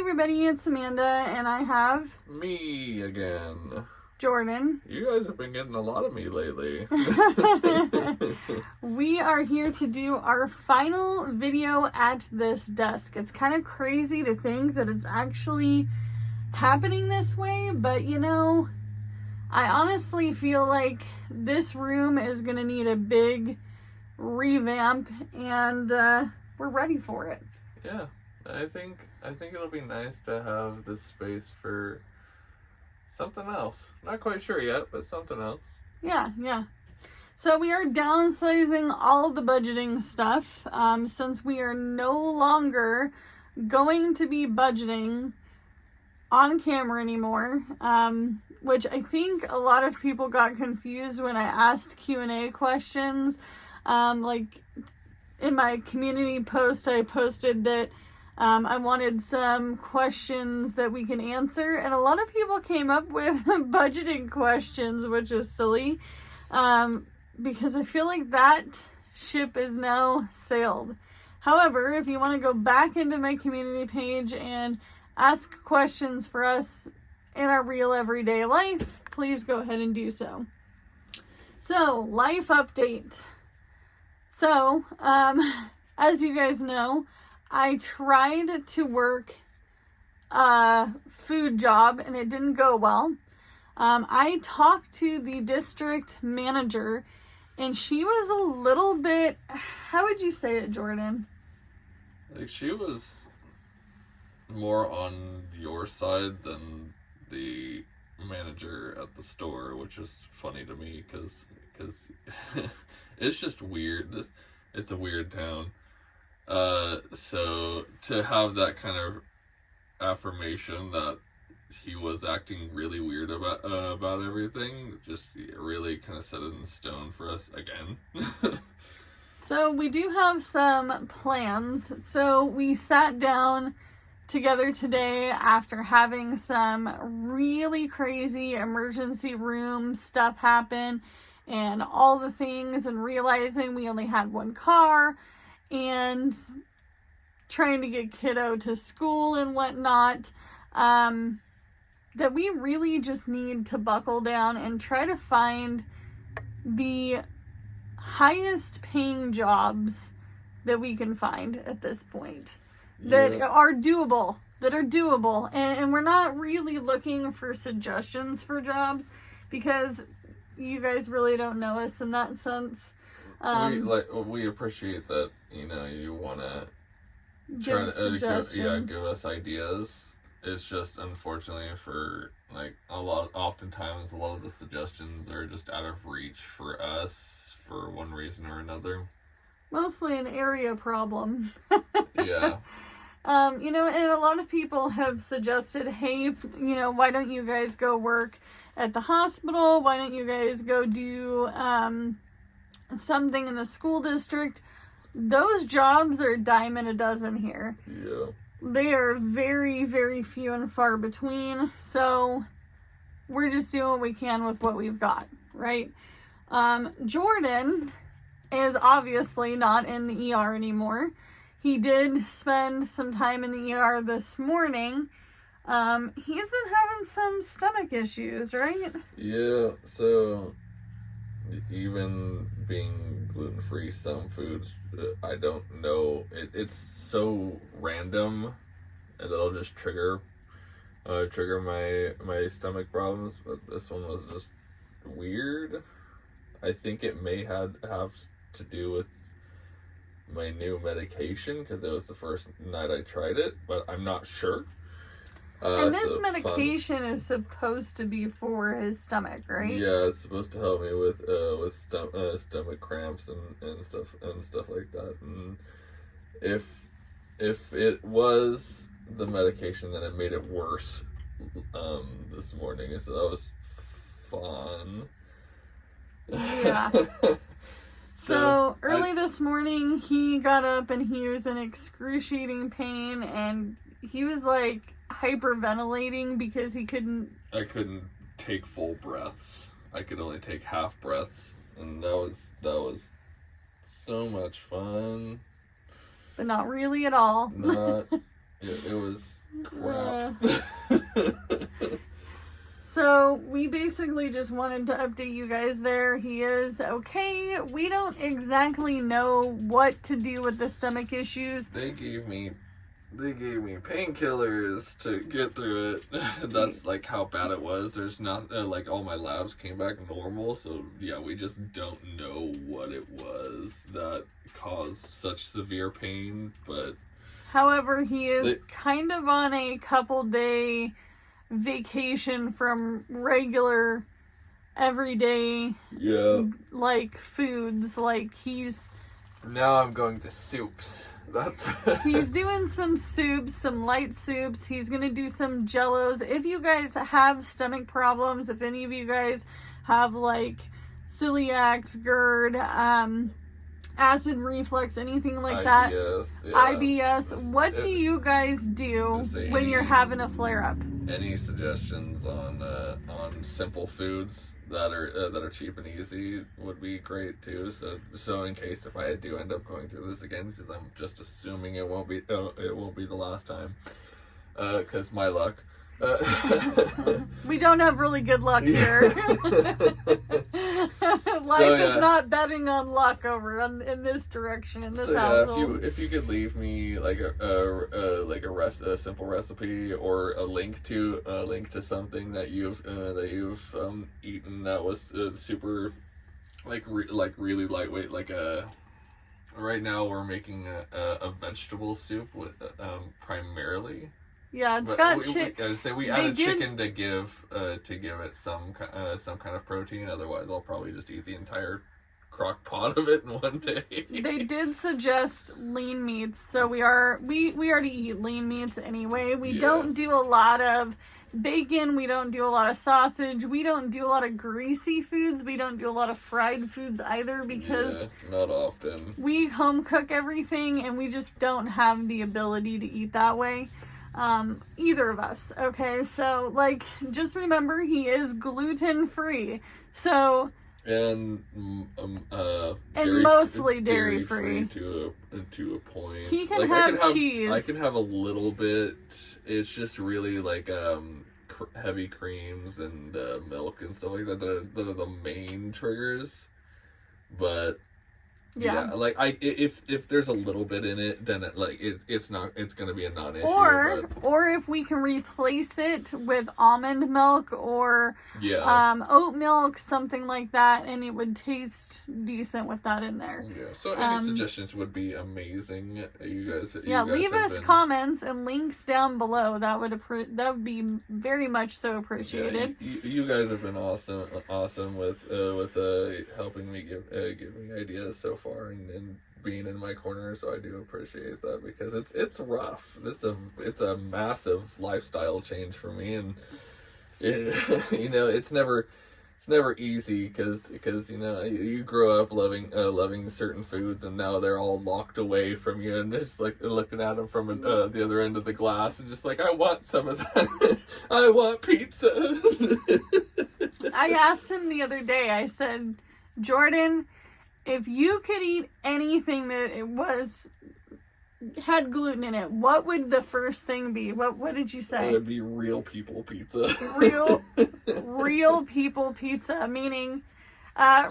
everybody, it's Amanda, and I have Me again. Jordan. You guys have been getting a lot of me lately. We are here to do our final video at this desk. It's kind of crazy to think that it's actually happening this way, but you know, I honestly feel like this room is going to need a big revamp, and we're ready for it. Yeah, I think it'll be nice to have this space for something else. Not quite sure yet, but something else. Yeah. So we are downsizing all the budgeting stuff since we are no longer going to be budgeting on camera anymore, which I think a lot of people got confused when I asked Q&A questions. Like in my community post, I posted that I wanted some questions that we can answer, and a lot of people came up with budgeting questions, which is silly, because I feel like that ship is now sailed. However, if you want to go back into my community page and ask questions for us in our real everyday life, please go ahead and do so. So, life update. So, as you guys know, I tried to work a food job and it didn't go well. I talked to the district manager and she was a little bit, how would you say it, Jordan? Like, she was more on your side than the manager at the store, which is funny to me because it's just weird. It's a weird town. So to have that kind of affirmation that he was acting really weird about everything, just really kind of set it in stone for us again. So we do have some plans. So we sat down together today after having some really crazy emergency room stuff happen and all the things, and realizing we only had one car and trying to get kiddo to school and whatnot, that we really just need to buckle down and try to find the highest paying jobs that we can find at this point that are doable, and we're not really looking for suggestions for jobs because you guys really don't know us in that sense. We appreciate that, you want to give suggestions. give us ideas. It's just, unfortunately, for oftentimes a lot of the suggestions are just out of reach for us for one reason or another. Mostly an area problem. Yeah. And a lot of people have suggested, hey, why don't you guys go work at the hospital? Why don't you guys go do something in the school district? Those jobs are a dime a dozen here. Yeah. They are very, very few and far between. So we're just doing what we can with what we've got, right? Jordan is obviously not in the ER anymore. He did spend some time in the ER this morning. He's been having some stomach issues, right? Yeah, so even being gluten-free, some foods, I don't know, it's so random, and it'll just trigger my stomach problems, but this one was just weird. I think it may have to do with my new medication, because it was the first night I tried it, but I'm not sure. And this medication is supposed to be for his stomach, right? Yeah, it's supposed to help me with stomach cramps and stuff like that. And if it was the medication, then it made it worse this morning. So that was fun. Yeah. So early this morning, he got up and he was in excruciating pain, and he was like hyperventilating because I couldn't take full breaths. I could only take half breaths, and that was so much fun. But not really at all. It was crap. So we basically just wanted to update you guys there. He is okay. We don't exactly know what to do with the stomach issues. They gave me painkillers to get through it. That's like how bad it was. There's not like all my labs came back normal, so yeah, we just don't know what it was that caused such severe pain. But However, he is kind of on a couple-day vacation from regular, everyday, like foods. Like now I'm going to soups. He's doing some soups, some light soups. He's going to do some jellos. If you guys have stomach problems, if any of you guys have like celiac, GERD, acid reflux, anything like that, IBS, what do you guys do when you're having a flare-up? Any suggestions on simple foods that are cheap and easy would be great too. So in case if I do end up going through this again, because I'm just assuming it won't be the last time, because my luck. We don't have really good luck here. Life is not betting on luck over in this direction, in this household. If you could leave me like a simple recipe or a link to something that you've eaten that was super really lightweight, right now we're making a vegetable soup with primarily. Yeah, it's got chicken. We added chicken to give it some kind of protein. Otherwise, I'll probably just eat the entire crock pot of it in one day. They did suggest lean meats, so we already eat lean meats anyway. We don't do a lot of bacon. We don't do a lot of sausage. We don't do a lot of greasy foods. We don't do a lot of fried foods either because not often. We home cook everything, and we just don't have the ability to eat that way. Either of us. Okay, so just remember he is gluten free. So and mostly dairy free to a point. He can have cheese. I can have a little bit. It's just really heavy creams and milk and stuff like that that are the main triggers. But yeah, if there's a little bit in it, then it's gonna be a non-issue. Or if we can replace it with almond milk or oat milk, something like that, and it would taste decent with that in there. Yeah. So any suggestions would be amazing. You guys leave us comments and links down below. That would be very much so appreciated. Yeah, you guys have been awesome with helping me give me ideas so far and being in my corner, so I do appreciate that because it's rough. It's a massive lifestyle change for me, and it's never easy because you grow up loving certain foods, and now they're all locked away from you, and just looking at them from the other end of the glass, and just I want some of that. I want pizza. I asked him the other day. I said, Jordan, if you could eat anything that had gluten in it, what would the first thing be? What did you say? It would be real people pizza. real people pizza, meaning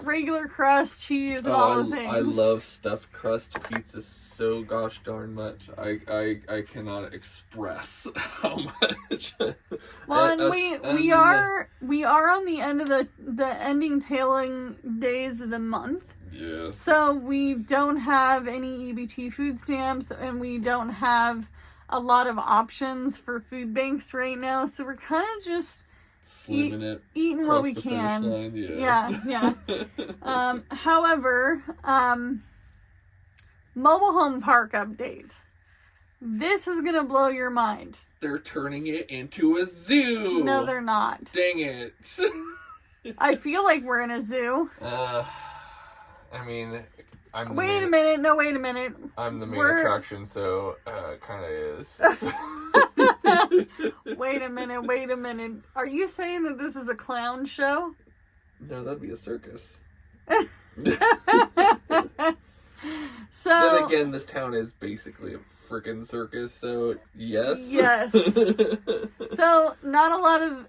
regular crust, cheese, and all the things. I love stuffed crust pizza so gosh darn much. I cannot express how much. Well, and we are on the end of the tailing days of the month. Yeah. So we don't have any EBT food stamps, and we don't have a lot of options for food banks right now. So we're kind of just eating what we can. Yeah. However, mobile home park update. This is gonna blow your mind. They're turning it into a zoo. No, they're not. Dang it. I feel like we're in a zoo. I mean, wait a minute. No, wait a minute. I'm the main attraction, so kind of is. Wait a minute. Are you saying that this is a clown show? No, that'd be a circus. So then again, this town is basically a freaking circus, so yes. Yes. So not a lot of.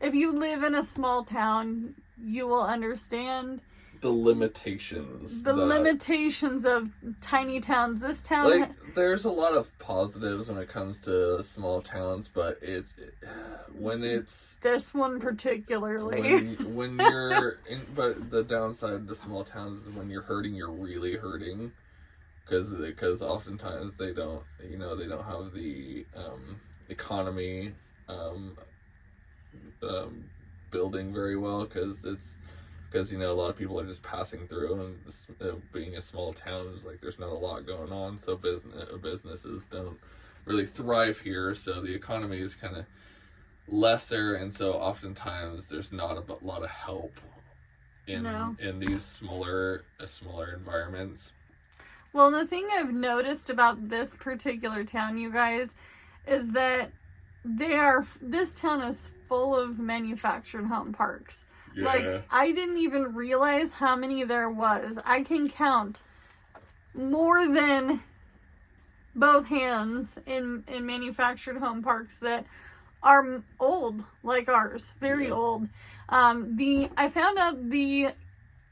if you live in a small town, you will understand the limitations. The limitations of tiny towns. This town... Like, there's a lot of positives when it comes to small towns, but when it's... This one particularly. When you're... But the downside to small towns is when you're hurting, you're really hurting. Because oftentimes they don't have the economy building very well, because a lot of people are just passing through, and being a small town is like there's not a lot going on, so businesses don't really thrive here, so the economy is kind of lesser, and so oftentimes there's not a lot of help in these smaller environments. Well, the thing I've noticed about this particular town, you guys, is that this town is full of manufactured home parks. Yeah. Like, I didn't even realize how many there was. I can count more than both hands in manufactured home parks that are old, like ours, very old. I found out the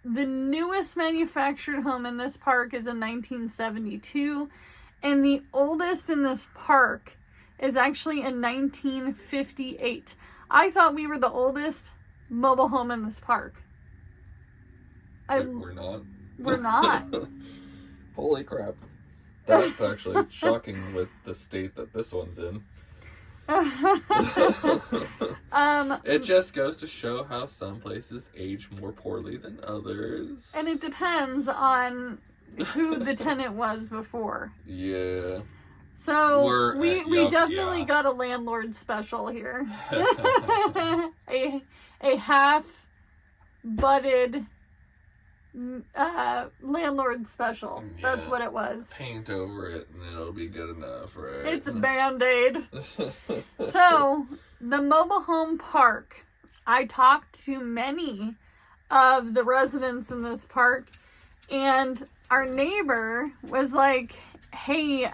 newest manufactured home in this park is in 1972, and the oldest in this park is actually in 1958. I thought we were the oldest mobile home in this park. We're not. We're not. Holy crap. That's actually shocking with the state that this one's in. It just goes to show how some places age more poorly than others. And it depends on who the tenant was before. Yeah. So we definitely got a landlord special here. a half butted landlord special. Yeah. That's what it was. Paint over it and it'll be good enough, right? It's a Band-Aid. So, the mobile home park. I talked to many of the residents in this park, and our neighbor was like, hey,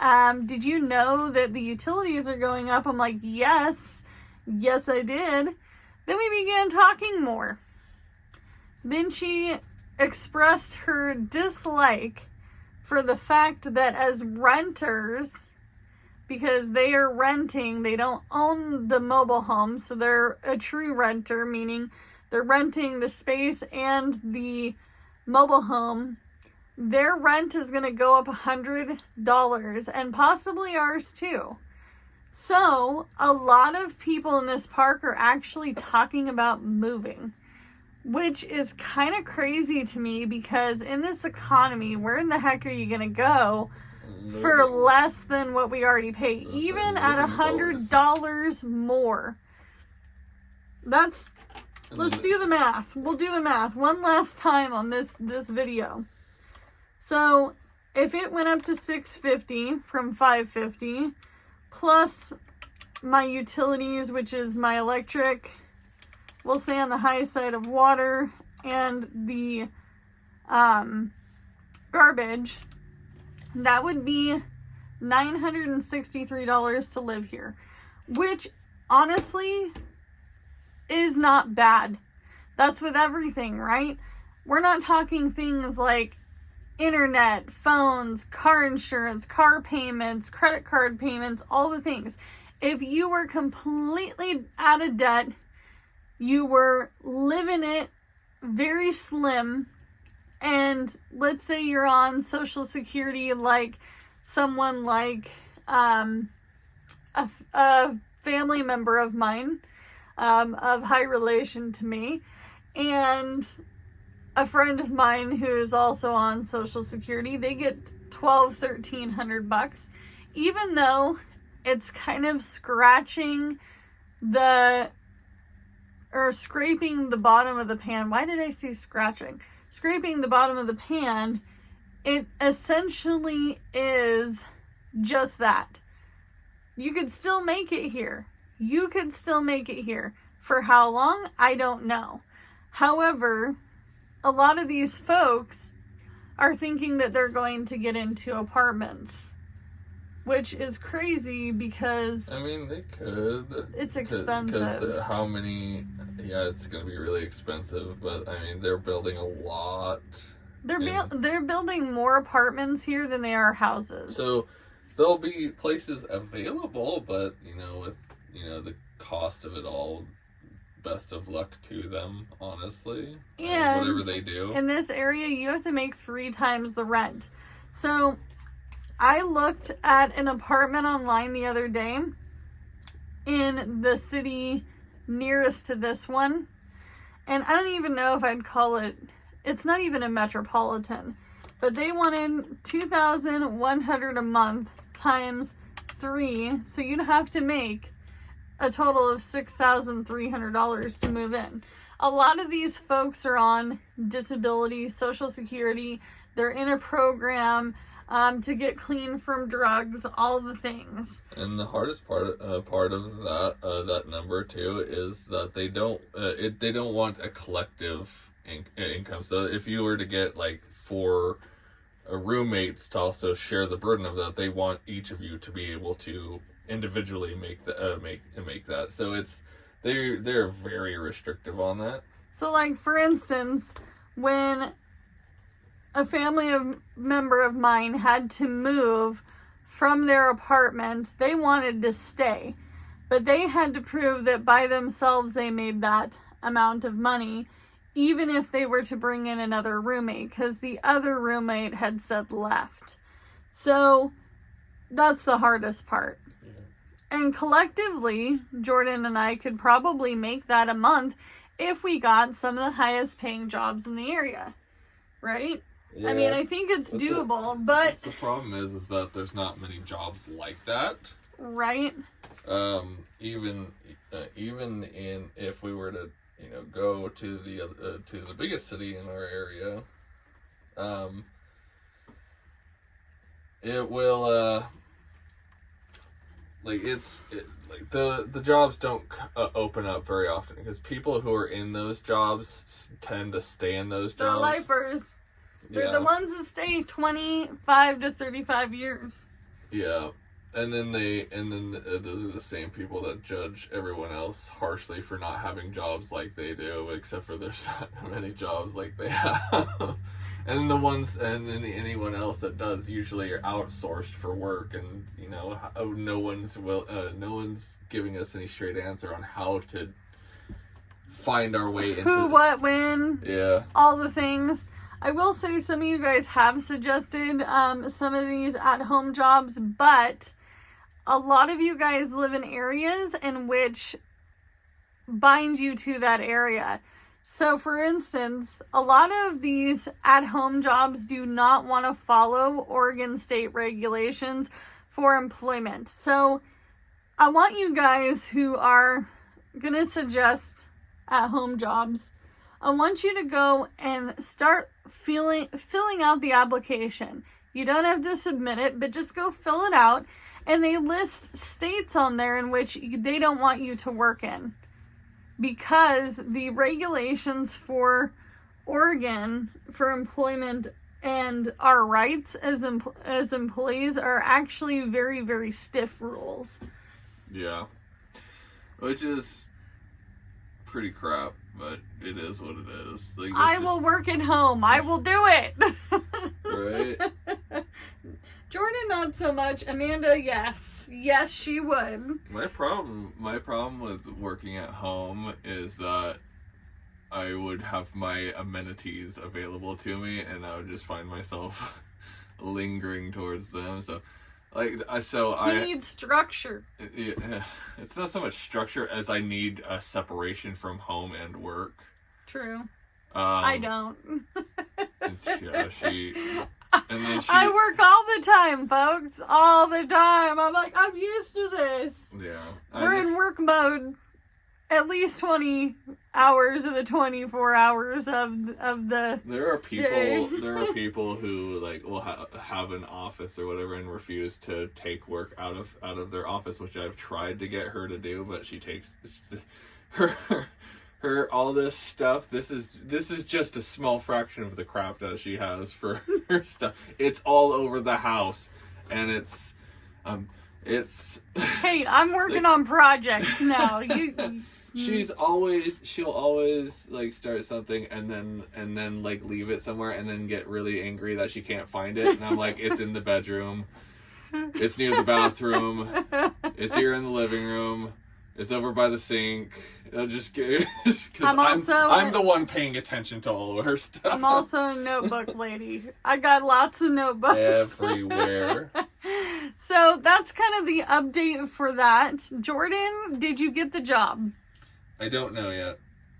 did you know that the utilities are going up? I'm like, yes, I did. Then we began talking more. Then she expressed her dislike for the fact that as renters, because they are renting, they don't own the mobile home, so they're a true renter, meaning they're renting the space and the mobile home. Their rent is going to go up $100, and possibly ours too. So, a lot of people in this park are actually talking about moving, which is kind of crazy to me, because in this economy, where in the heck are you going to go for less than what we already pay, even at $100 more? Let's do the math. We'll do the math one last time on this video. So, if it went up to $650 from $550, plus my utilities, which is my electric, we'll say on the high side of water, and the garbage, that would be $963 to live here, which honestly is not bad. That's with everything, right? We're not talking things like internet, phones, car insurance, car payments, credit card payments, all the things. If you were completely out of debt, you were living it very slim, and let's say you're on Social Security, like someone like a family member of mine, of high relation to me, and a friend of mine who is also on Social Security, they get $1,200-$1,300, even though it's kind of scraping the bottom of the pan. Why did I say scratching? Scraping the bottom of the pan, it essentially is just that. You could still make it here. For how long? I don't know. However, a lot of these folks are thinking that they're going to get into apartments. which is crazy because I mean, they could. it's expensive. Because how many? Yeah, it's going to be really expensive. But I mean, they're building a lot. They're building more apartments here than they are houses. So there'll be places available, but with the cost of it all, best of luck to them, honestly. And whatever they do. In this area, you have to make 3 times the rent. So I looked at an apartment online the other day in the city nearest to this one. And I don't even know if I'd call it, it's not even a metropolitan, but they wanted $2,100 a month times 3. So you'd have to make a total of $6,300 to move in. A lot of these folks are on disability, Social Security. They're in a program to get clean from drugs, all the things. And the hardest part of that number too is that they don't want a collective income. So if you were to get like 4 roommates to also share the burden of that, they want each of you to be able to individually make that. So they're very restrictive on that. So like for instance, when a member of mine had to move from their apartment, they wanted to stay, but they had to prove that by themselves they made that amount of money, even if they were to bring in another roommate, because the other roommate had said left. So that's the hardest part. Yeah. And collectively, Jordan and I could probably make that a month if we got some of the highest paying jobs in the area, right? Yeah. I mean, I think it's doable, but the problem is that there's not many jobs like that. Right. Even in if we were to go to the biggest city in our area, it will the jobs don't open up very often because people who are in those jobs tend to stay in those jobs. They're lifers. They're the ones that stay 25 to 35 years. Yeah. And then those are the same people that judge everyone else harshly for not having jobs like they do, except for there's not many jobs like they have. And then anyone else that does usually are outsourced for work, and no one's giving us any straight answer on how to find our way into who, what, when. Yeah. All the things. I will say some of you guys have suggested some of these at-home jobs, but a lot of you guys live in areas in which binds you to that area. So, for instance, a lot of these at-home jobs do not want to follow Oregon state regulations for employment. So, I want you guys who are going to suggest at-home jobs, I want you to go and start filling out the application. You don't have to submit it, but just go fill it out. And they list states on there in which they don't want you to work in, because the regulations for Oregon for employment and our rights as employees are actually very, very stiff rules. Yeah. Which is pretty crap, but it is what it is. I will work at home. I will do it. Right? Jordan, not so much. Amanda, yes. Yes, she would. My problem with working at home is that I would have my amenities available to me, and I would just find myself lingering towards them. So, I need structure. It's not so much structure as I need a separation from home and work. True. I don't. I work all the time, folks. All the time. I'm like, I'm used to this. Yeah. We're in work mode at least 20 hours of the 24 hours of the There are people day. There are people who will have an office or whatever and refuse to take work out of their office, which I've tried to get her to do, but she takes her all this stuff. This is just a small fraction of the crap that she has for her stuff. It's all over the house, and it's It's Hey, I'm working on projects now. she'll always like start something and then like leave it somewhere and then get really angry that she can't find it, and I'm like, it's in the bedroom, it's near the bathroom, it's here in the living room, it's over by the sink. I'll just get because I'm the one paying attention to all of her stuff. I'm also a notebook lady. I got lots of notebooks Everywhere. So that's kind of the update for that. Jordan, did you get the job? I don't know yet,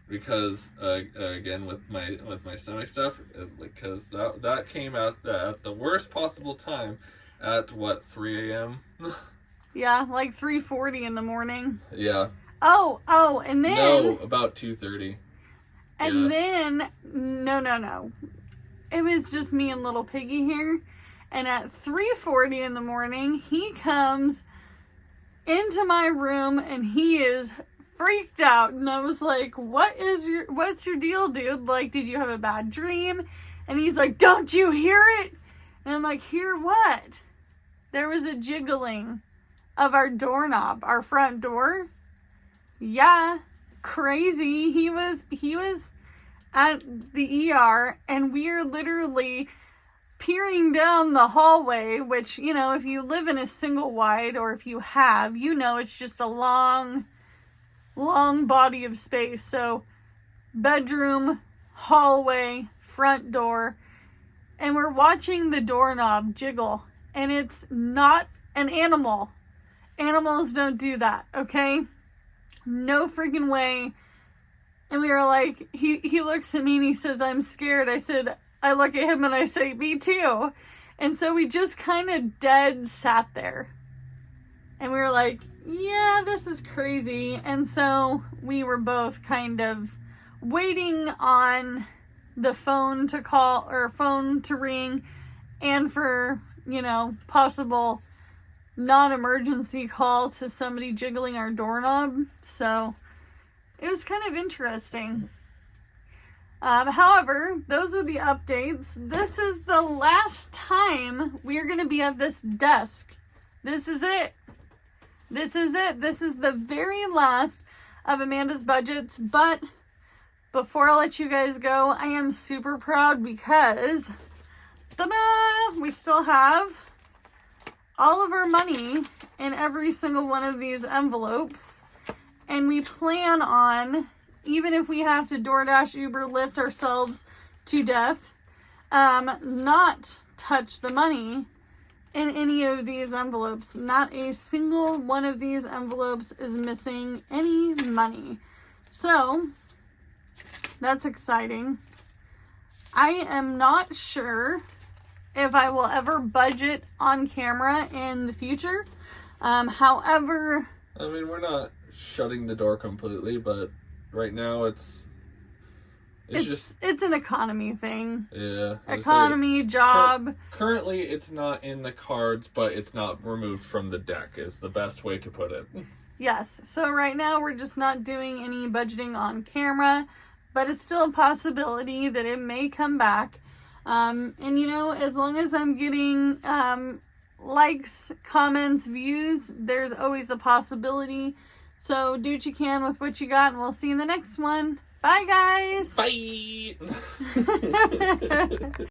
because again with my stomach stuff, because that came at the worst possible time, at what, 3 a.m. Yeah, like 3:40 in the morning. Yeah. Oh, and then No, about 2:30. And then no. It was just me and little Piggy here. And at 3:40 in the morning, he comes into my room and he is freaked out. And I was like, what's your deal, dude? Like, did you have a bad dream? And he's like, don't you hear it? And I'm like, hear what? There was a jiggling of our doorknob, our front door. Yeah, crazy. He was at the ER, and we are literally peering down the hallway, which, you know, if you live in a single wide, or if you have, you know, it's just a long body of space. So bedroom, hallway, front door, and we're watching the doorknob jiggle, and it's not an animal. Animals don't do that, okay? No freaking way. And we were like, he looks at me and he says, I'm scared. I look at him and I say, me too. And so we just kind of dead sat there. And we were like, yeah, this is crazy. And so we were both kind of waiting on the phone to call, or phone to ring, and for, you know, possible non-emergency call to somebody jiggling our doorknob. So it was kind of interesting. However, those are the updates. This is the last time we are going to be at this desk. This is it. This is the very last of Amanda's budgets. But before I let you guys go, I am super proud because ta-da, we still have all of our money in every single one of these envelopes. And we plan on, even if we have to DoorDash, Uber, Lyft ourselves to death, not touch the money in any of these envelopes. Not a single one of these envelopes is missing any money. So, that's exciting. I am not sure if I will ever budget on camera in the future. However, I mean, we're not shutting the door completely, but right now it's an economy thing. Yeah. Economy, job. Currently, it's not in the cards, but it's not removed from the deck is the best way to put it. Yes. So right now we're just not doing any budgeting on camera, but it's still a possibility that it may come back. And you know, as long as I'm getting likes, comments, views, there's always a possibility. So do what you can with what you got, and we'll see you in the next one. Bye, guys. Bye.